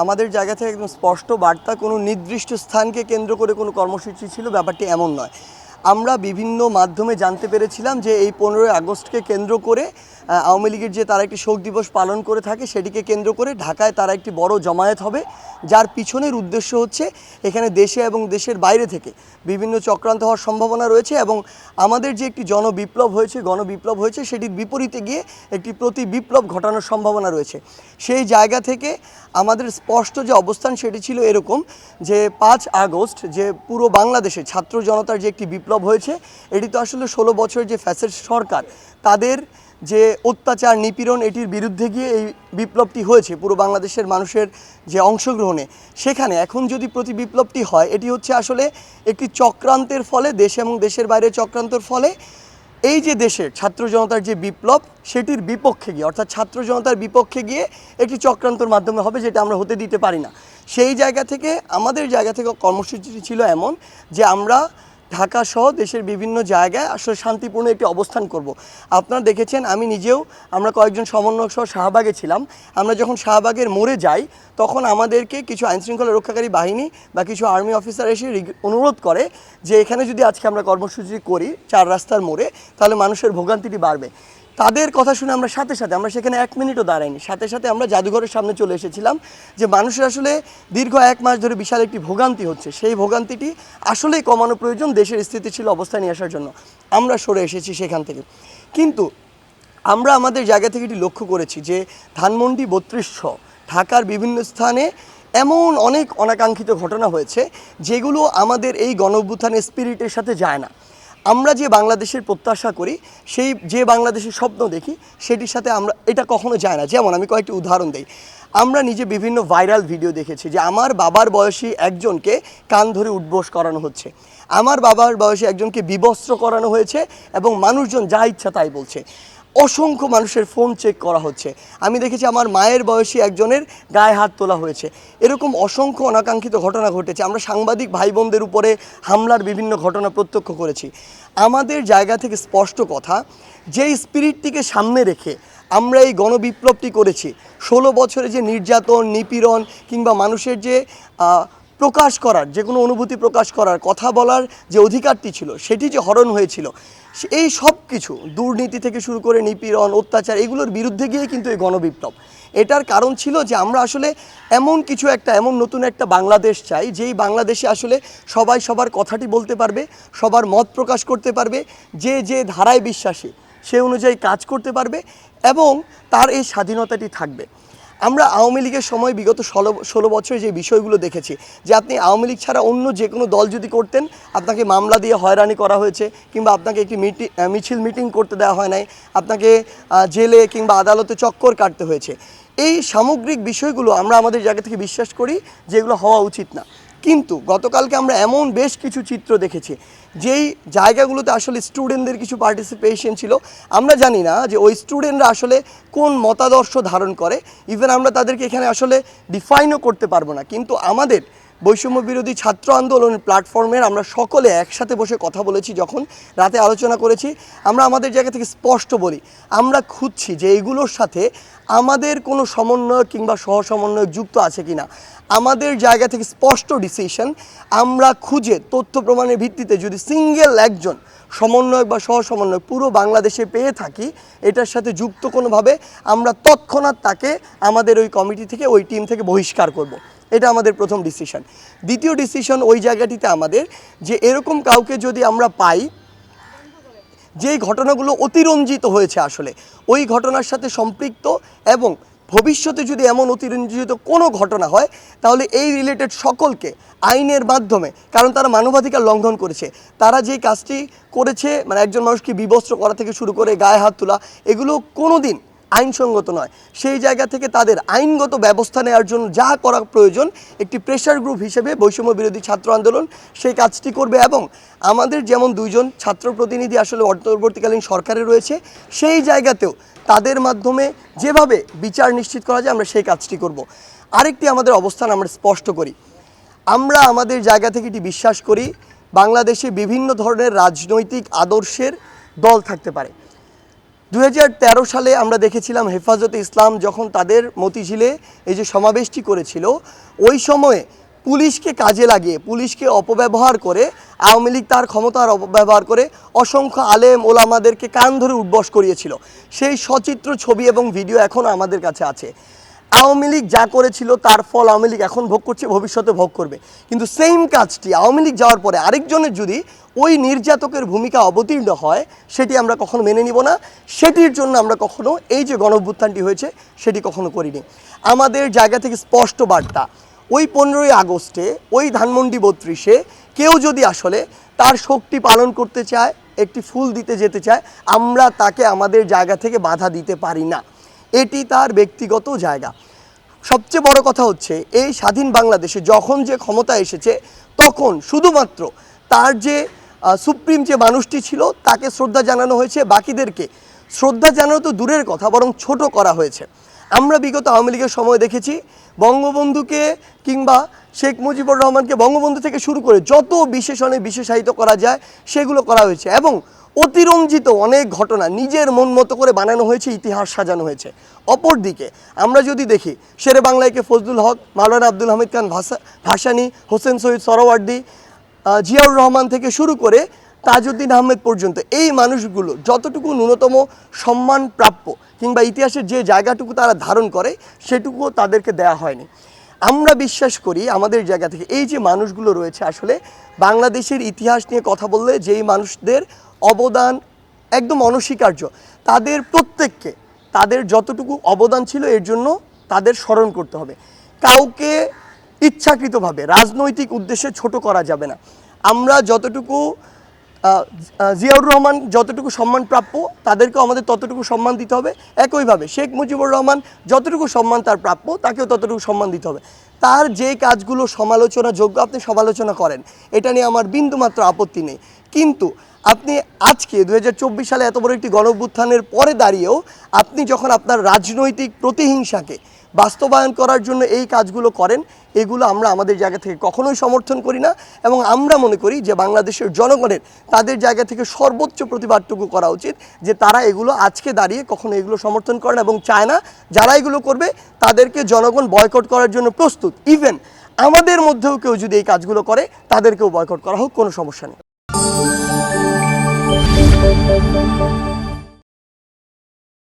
আমাদের জায়গা থেকে একদম স্পষ্ট বার্তা, কোনো নির্দিষ্ট স্থানকে কেন্দ্র করে কোনো কর্মসূচি ছিল ব্যাপারটি এমন নয়। আমরা বিভিন্ন মাধ্যমে জানতে পেরেছিলাম যে এই 15ই আগস্টকে কেন্দ্র করে আওয়ামী লীগের যে তারা একটি শোক দিবস পালন করে থাকে সেটিকে কেন্দ্র করে ঢাকায় তারা একটি বড় জমায়েত হবে, যার পিছনের উদ্দেশ্য হচ্ছে এখানে দেশে এবং দেশের বাইরে থেকে বিভিন্ন চক্রান্ত হওয়ার সম্ভাবনা রয়েছে এবং আমাদের যে একটি গণবিপ্লব হয়েছে সেটির বিপরীতে গিয়ে একটি প্রতি বিপ্লব ঘটানোর সম্ভাবনা রয়েছে। সেই জায়গা থেকে আমাদের স্পষ্ট যে অবস্থান সেটি ছিল এরকম যে 5 আগস্ট যে পুরো বাংলাদেশে ছাত্র জনতার যে একটি বিপ্লব হয়েছে, এটি তো আসলে 16 বছরের যে ফ্যাসিস্ট সরকার তাদের যে অত্যাচার নিপীড়ন এটির বিরুদ্ধে গিয়ে এই বিপ্লবটি হয়েছে পুরো বাংলাদেশের মানুষের যে অংশগ্রহণে। সেখানে এখন যদি প্রতি বিপ্লবটি হয় এটি হচ্ছে আসলে একটি চক্রান্তের ফলে, দেশে এবং দেশের বাইরে চক্রান্তের ফলে এই যে দেশের ছাত্র জনতার যে বিপ্লব সেটির বিপক্ষে গিয়ে, অর্থাৎ ছাত্র জনতার বিপক্ষে গিয়ে একটি চক্রান্তর মাধ্যমে হবে, যেটা আমরা হতে দিতে পারি না। সেই জায়গা থেকে আমাদের জায়গা থেকে কর্মসূচিটি ছিল এমন যে আমরা ঢাকা সহ দেশের বিভিন্ন জায়গায় আসলে শান্তিপূর্ণ একটি অবস্থান করব। আপনারা দেখেছেন, আমি নিজেও, আমরা কয়েকজন সমন্বয়ক সহ শাহবাগে ছিলাম। আমরা যখন শাহবাগের মোড়ে যাই তখন আমাদেরকে কিছু আইনশৃঙ্খলা রক্ষাকারী বাহিনী বা কিছু আর্মি অফিসার এসে অনুরোধ করে যে এখানে যদি আজকে আমরা কর্মসূচি করি 4 রাস্তার মোড়ে তাহলে মানুষের ভোগান্তিটি বাড়বে। তাদের কথা শুনে আমরা সাথে আমরা সেখানে 1 মিনিটও দাঁড়াইনি, সাথে আমরা জাদুঘরের সামনে চলে এসেছিলাম যে মানুষের আসলে দীর্ঘ 1 মাস ধরে বিশাল একটি ভোগান্তি হচ্ছে, সেই ভোগান্তিটি আসলেই কমানো প্রয়োজন দেশের স্থিতিশীল অবস্থা নিয়ে আসার জন্য। আমরা সরে এসেছি সেখান থেকে। কিন্তু আমরা আমাদের জায়গা থেকে এটি লক্ষ্য করেছি যে ধানমন্ডি 3200 ঢাকার বিভিন্ন স্থানে এমন অনেক অনাকাঙ্ক্ষিত ঘটনা হয়েছে যেগুলো আমাদের এই গণঅভ্যুত্থানের স্পিরিটের সাথে যায় না। আমরা যে বাংলাদেশের প্রত্যাশা করি, সেই যে বাংলাদেশের স্বপ্ন দেখি সেটির সাথে আমরা এটা কখনো যায় না। যেমন আমি কয়েকটি উদাহরণ দিই। আমরা নিজে বিভিন্ন ভাইরাল ভিডিও দেখেছি যে আমার বাবার বয়সী একজনকে কান ধরে উঠবোস করানো হচ্ছে, আমার বাবার বয়সী একজনকে বিবস্ত্র করানো হয়েছে এবং মানুষজন যা ইচ্ছা তাই বলছে। অসংখ্য মানুষের ফোন চেক করা হচ্ছে। আমি দেখেছি আমার মায়ের বয়সী একজনের গায়ে হাত তোলা হয়েছে। এরকম অসংখ্য অনাকাঙ্ক্ষিত ঘটনা ঘটেছে। আমরা সাংবাদিক ভাই বোনদের উপরে হামলার বিভিন্ন ঘটনা প্রত্যক্ষ করেছি। আমাদের জায়গা থেকে স্পষ্ট কথা, যেই স্পিরিটটিকে সামনে রেখে আমরা এই গণবিপ্লবটি করেছি, 16 বছরে যে নির্যাতন নিপীড়ন কিংবা মানুষের যে প্রকাশ করার, যে কোনো অনুভূতি প্রকাশ করার, কথা বলার যে অধিকারটি ছিল সেটি যে হরণ হয়েছিল, এই সব কিছু দুর্নীতি থেকে শুরু করে নিপীড়ন অত্যাচার এগুলোর বিরুদ্ধে গিয়ে কিন্তু এই গণবিপ্লব। এটার কারণ ছিল যে আমরা আসলে এমন কিছু একটা, এমন নতুন একটা বাংলাদেশ চাই যেই বাংলাদেশে আসলে সবাই সবার কথাটি বলতে পারবে, সবার মত প্রকাশ করতে পারবে, যে যে ধারায় বিশ্বাসী সে অনুযায়ী কাজ করতে পারবে এবং তার এই স্বাধীনতাটি থাকবে। আমরা আওয়ামী লীগের সময় বিগত 16 বছরে যে বিষয়গুলো দেখেছি যে আপনি আওয়ামী লীগ ছাড়া অন্য যে কোনো দল যদি করতেন আপনাকে মামলা দিয়ে হয়রানি করা হয়েছে, কিংবা আপনাকে একটি মিটিং করতে দেওয়া হয় নাই, আপনাকে জেলে কিংবা আদালতে চক্কর কাটতে হয়েছে। এই সামগ্রিক বিষয়গুলো আমরা আমাদের জায়গা থেকে বিশ্বাস করি যেগুলো হওয়া উচিত না। কিন্তু গতকালকে আমরা এমন বেশ কিছু চিত্র দেখেছি যেই জায়গাগুলোতে আসলে স্টুডেন্টদের কিছু পার্টিসিপেশন ছিল। আমরা জানি না যে ওই স্টুডেন্টরা আসলে কোন মতাদর্শ ধারণ করে, ইভেন আমরা তাদেরকে এখানে আসলে ডিফাইনও করতে পারবো না। কিন্তু আমাদের বৈষম্য বিরোধী ছাত্র আন্দোলনের প্ল্যাটফর্মের আমরা সকলে একসাথে বসে কথা বলেছি, যখন রাতে আলোচনা করেছি, আমরা আমাদের জায়গা থেকে স্পষ্ট বলি আমরা খুঁজছি যে এইগুলোর সাথে আমাদের কোনো সমন্বয়ক কিংবা সহসমন্বয়ক যুক্ত আছে কিনা। আমাদের জায়গা থেকে স্পষ্ট ডিসিশন, আমরা খুঁজে তথ্য প্রমাণের ভিত্তিতে যদি সিঙ্গেল একজন সমন্বয়ক বা সহসমন্বয়ক পুরো বাংলাদেশে পেয়ে থাকি এটার সাথে যুক্ত কোনোভাবে, আমরা তৎক্ষণাৎ তাকে আমাদের ওই কমিটি থেকে, ওই টিম থেকে বহিষ্কার করব। এটা আমাদের প্রথম ডিসিশন। দ্বিতীয় ডিসিশন ওই জায়গাটিতে আমাদের যে এরকম কাউকে যদি আমরা পাই যেই ঘটনাগুলো অতিরঞ্জিত হয়েছে আসলে ওই ঘটনার সাথে সম্পৃক্ত, এবং ভবিষ্যতে যদি এমন অতিরঞ্জিত কোনো ঘটনা হয় তাহলে এই রিলেটেড সকলকে আইনের মাধ্যমে, কারণ তারা মানবাধিকার লঙ্ঘন করেছে, তারা যেই কাজটি করেছে মানে একজন মানুষকে বিবস্ত্র করা থেকে শুরু করে গায়ে হাত তোলা, এগুলো কোনো দিন আইনসঙ্গত নয়। সেই জায়গা থেকে তাদের আইনগত ব্যবস্থা নেওয়ার জন্য যা করা প্রয়োজন একটি প্রেশার গ্রুপ হিসেবে বৈষম্য বিরোধী ছাত্র আন্দোলন সেই কাজটি করবে। এবং আমাদের যেমন 2 জন ছাত্র প্রতিনিধি আসলে অন্তর্বর্তীকালীন সরকারে রয়েছে, সেই জায়গাতেও তাদের মাধ্যমে যেভাবে বিচার নিশ্চিত করা যায় আমরা সেই কাজটি করব। আরেকটি আমাদের অবস্থান আমরা স্পষ্ট করি, আমরা আমাদের জায়গা থেকে এটি বিশ্বাস করি বাংলাদেশে বিভিন্ন ধরনের রাজনৈতিক আদর্শের দল থাকতে পারে। 2013 সালে আমরা দেখেছিলাম হেফাজতে ইসলাম যখন তাদের মতিঝিলে এই যে সমাবেশটি করেছিল, ওই সময়ে পুলিশকে কাজে লাগিয়ে, পুলিশকে অপব্যবহার করে আওয়ামী লীগ তার ক্ষমতার অপব্যবহার করে অসংখ্য আলেম ওলামাদেরকে কান ধরে উঠবস করিয়েছিল। সেই সচিত্র ছবি এবং ভিডিও এখনও আমাদের কাছে আছে। আওয়ামী লীগ যা করেছিল তার ফল আওয়ামী লীগ এখন ভোগ করছে, ভবিষ্যতে ভোগ করবে। কিন্তু সেম কাজটি আওয়ামী লীগ যাওয়ার পরে আরেকজনের যদি ওই নির্যাতকের ভূমিকা অবতীর্ণ হয়, সেটি আমরা কখনো মেনে নিব না। সেটির জন্য আমরা কখনো এই যে গণঅভ্যুত্থানটি হয়েছে সেটি কখনো করিনি। আমাদের জায়গা থেকে স্পষ্ট বার্তা, ওই 15ই আগস্টে ওই ধানমন্ডি 32-এ কেউ যদি আসলে তার শক্তি পালন করতে চায়, একটি ফুল দিতে যেতে চায়, আমরা তাকে আমাদের জায়গা থেকে বাধা দিতে পারি না। এটি তার ব্যক্তিগত জায়গা। সবচেয়ে বড় কথা হচ্ছে, এই স্বাধীন বাংলাদেশে যখন যে ক্ষমতা এসেছে তখন শুধুমাত্র তার যে সুপ্রিম যে মানুষটি ছিল তাকে শ্রদ্ধা জানানো হয়েছে, বাকিদেরকে শ্রদ্ধা জানানো তো দূরের কথা, বরং ছোট করা হয়েছে। আমরা বিগত আওয়ামী লীগের সময় দেখেছি বঙ্গবন্ধুকে কিংবা শেখ মুজিবুর রহমানকে বঙ্গবন্ধু থেকে শুরু করে যত বিশেষণে বিশেষায়িত করা যায় সেগুলো করা হয়েছে, এবং অতিরঞ্জিত অনেক ঘটনা নিজের মন মতো করে বানানো হয়েছে, ইতিহাস সাজানো হয়েছে। অপরদিকে আমরা যদি দেখি শেরে বাংলাকে ফজলুল হক, মাওলানা আব্দুল হামিদ খান ভাসানী, হোসেন শহীদ সরওয়ার্দী, জিয়াউর রহমান থেকে শুরু করে তাজউদ্দিন আহমেদ পর্যন্ত এই মানুষগুলো যতটুকু ন্যূনতম সম্মান প্রাপ্য কিংবা ইতিহাসের যে জায়গাটুকু তারা ধারণ করে সেটুকুও তাদেরকে দেয়া হয়নি। আমরা বিশ্বাস করি আমাদের জায়গা থেকে এই যে মানুষগুলো রয়েছে, আসলে বাংলাদেশের ইতিহাস নিয়ে কথা বললে যেই মানুষদের অবদান একদম অনস্বীকার্য, তাদের প্রত্যেককে তাদের যতটুকু অবদান ছিল এর জন্য তাদের স্মরণ করতে হবে। কাউকে ইচ্ছাকৃতভাবে রাজনৈতিক উদ্দেশ্যে ছোট করা যাবে না। আমরা যতটুকু জিয়াউর রহমান যতটুকু সম্মান প্রাপ্য তাদেরকেও আমাদের ততটুকু সম্মান দিতে হবে। একইভাবে শেখ মুজিবুর রহমান যতটুকু সম্মান তার প্রাপ্য তাকেও ততটুকু সম্মান দিতে হবে। তার যে কাজগুলো সমালোচনাযোগ্য আপনি সমালোচনা করেন, এটা নিয়ে আমার বিন্দুমাত্র আপত্তি নেই। কিন্তু আপনি আজকে 2024 সালে এত বড় একটি গণঅভ্যুত্থানের পরে দাঁড়িয়েও আপনি যখন আপনার রাজনৈতিক প্রতিহিংসাকে বাস্তবায়ন করার জন্য এই কাজগুলো করেন, এগুলো আমরা আমাদের জায়গা থেকে কখনোই সমর্থন করি না। এবং আমরা মনে করি যে বাংলাদেশের জনগণের তাদের জায়গা থেকে সর্বোচ্চ প্রতিবাদটুকু করা উচিত, যে তারা এগুলো আজকে দাঁড়িয়ে কখনো এগুলো সমর্থন করে না এবং চায় না যারা এগুলো করবে তাদেরকে জনগণ বয়কট করার জন্য প্রস্তুত। ইভেন আমাদের মধ্যেও কেউ যদি এই কাজগুলো করে তাদেরকেও বয়কট করা হোক, কোনো সমস্যা নেই।